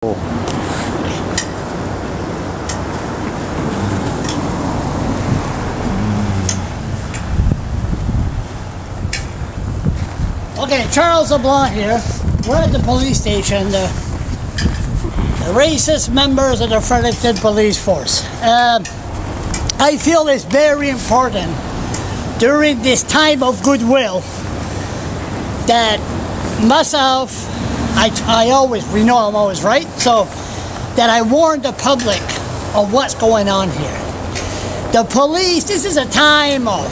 Okay, Charles LeBlanc here. We're at the police station, the racist members of the Fredericton Police Force. I feel it's very important during this time of goodwill that myself, we know I'm always right, so that I warn the public of what's going on here. The police, this is a time of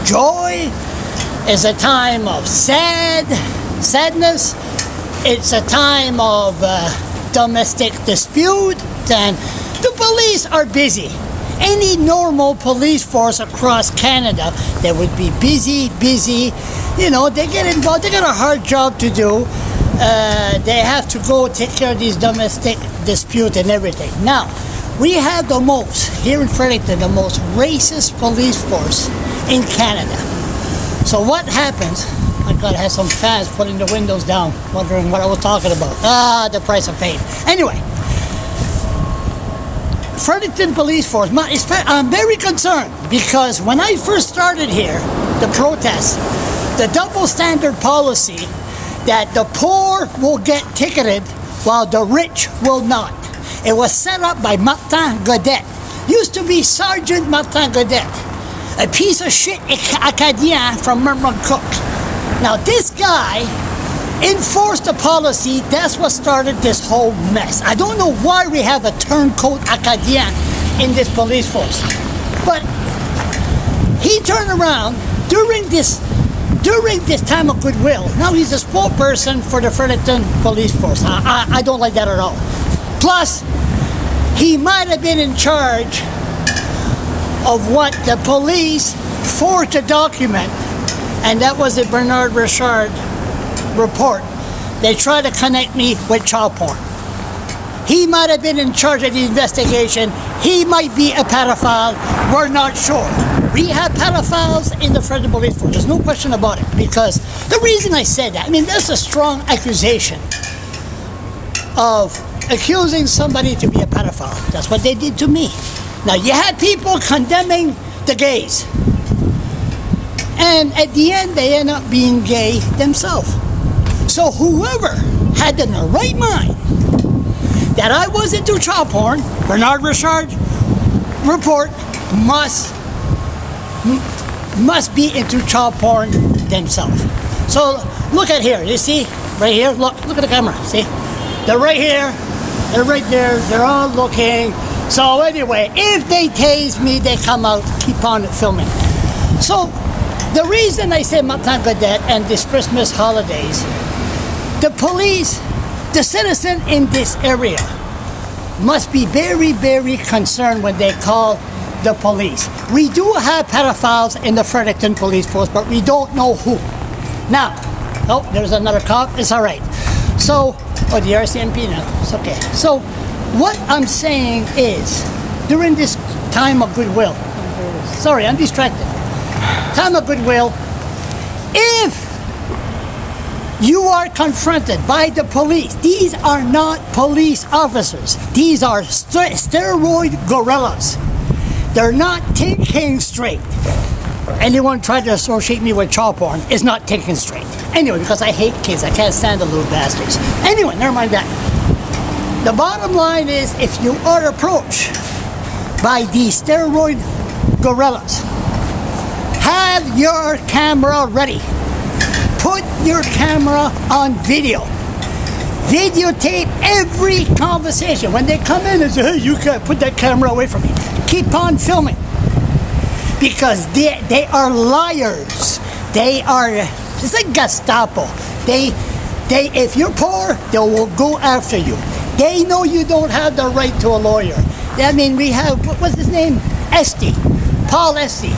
joy, it's a time of sadness, it's a time of domestic dispute, and the police are busy. Any normal police force across Canada, they would be busy, you know, they get involved, they got a hard job to do. They have to go take care of these domestic disputes and everything. Now, we have the most, here in Fredericton, the most racist police force in Canada. So what happens, I gotta have some fans putting the windows down, wondering what I was talking about. The price of fame. Anyway, Fredericton Police Force, I'm very concerned because when I first started here, the protest, the double standard policy that the poor will get ticketed while the rich will not. It was set up by Martin Godet. Used to be Sergeant Martin Godet, a piece of shit Acadien from Cook. Now this guy enforced the policy. That's what started this whole mess. I don't know why we have a turncoat Acadien in this police force, but he turned around during this time of goodwill. Now he's a spokesperson for the Fredericton Police Force. I don't like that at all. Plus, he might have been in charge of what the police forged a document, and that was the Bernard Richard report. They tried to connect me with child porn. He might have been in charge of the investigation. He might be a pedophile. We're not sure. We have pedophiles in the Fredericton Police Force. There's no question about it. Because the reason I said that, I mean, that's a strong accusation of accusing somebody to be a pedophile. That's what they did to me. Now, you had people condemning the gays. And at the end, they end up being gay themselves. So whoever had in the right mind that I was into child porn, Bernard Richard report must be into child porn themselves. So look at here, you see, right here, look at the camera, see? They're right here, they're right there, they're all looking. So anyway, if they tase me, they come out, keep on filming. So the reason I say Martin Godet and this Christmas holidays, the police, the citizen in this area must be very, very concerned when they call the police. We do have pedophiles in the Fredericton Police Force, but we don't know who. Now, oh, there's another cop, it's all right. So, oh, the RCMP now, it's okay. So, what I'm saying is, during this time of goodwill, sorry, I'm distracted. Time of goodwill, if you are confronted by the police, these are not police officers. These are steroid gorillas. They're not thinking straight. Anyone trying to associate me with child porn is not thinking straight. Anyway, because I hate kids, I can't stand the little bastards. Anyway, never mind that. The bottom line is, if you are approached by these steroid gorillas, have your camera ready. Put your camera on video. Videotape every conversation. When they come in and say, hey, you can't put that camera away from me. Keep on filming. Because they are liars. They are, it's like Gestapo. If you're poor, they will go after you. They know you don't have the right to a lawyer. I mean, we have, what's his name? Esty. Paul Esty,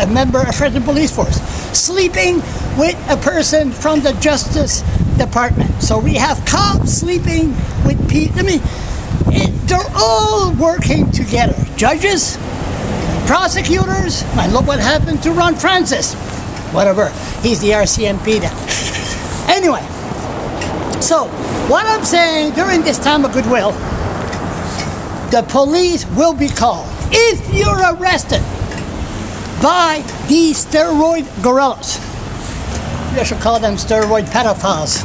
a member of Fredericton Police Force, sleeping with a person from the Justice Department. So we have cops sleeping with people. I mean, they're all working together. Judges, prosecutors, and look what happened to Ron Francis. Whatever, he's the RCMP now. Anyway, So, what I'm saying, during this time of goodwill, the police will be called. If you're arrested by these steroid gorillas, I should call them steroid pedophiles,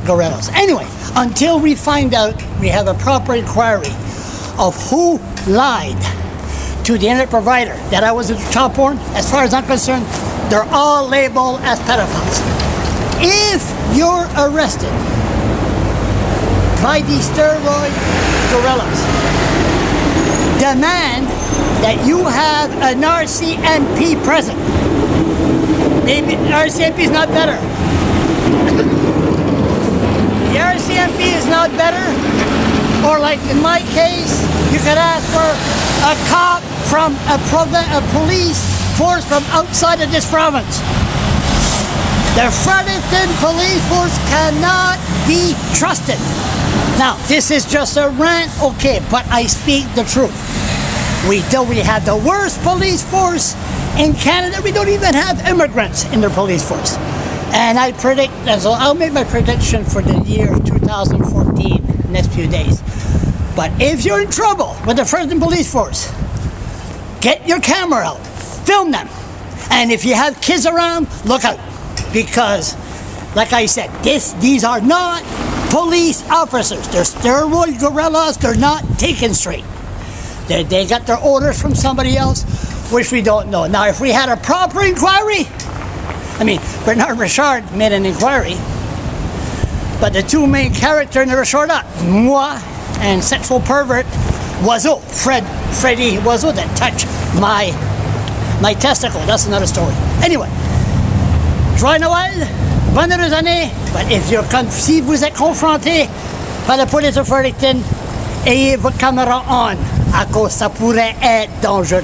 gorillas. Anyway, until we find out, we have a proper inquiry of who lied to the internet provider that I was into child porn. As far as I'm concerned, they're all labeled as pedophiles. If you're arrested by these steroid gorillas, demand that you have an RCMP present. Maybe RCMP is not better. The RCMP is not better. Or like in my case, you could ask for a cop from a police force from outside of this province. The Fredericton Police Force cannot be trusted. Now, this is just a rant, okay, but I speak the truth. We have the worst police force in Canada. We don't even have immigrants in their police force. And I predict, so I'll make my prediction for the year 2014, next few days. But if you're in trouble with the Fredericton Police Force, get your camera out, film them. And if you have kids around, look out. Because, like I said, these are not police officers. They're steroid gorillas. They're not taken straight. They got their orders from somebody else, which we don't know. Now, if we had a proper inquiry, I mean, Bernard Richard made an inquiry, but the two main characters never showed up. Moi and sexual pervert Oiseau, Freddie Oiseau, that touched my testicle. That's another story. Anyway, joyeux Noël, bonne heureuse année. But si vous êtes confronté par la police de Fredericton, ayez votre caméra on, à cause ça pourrait être dangereux.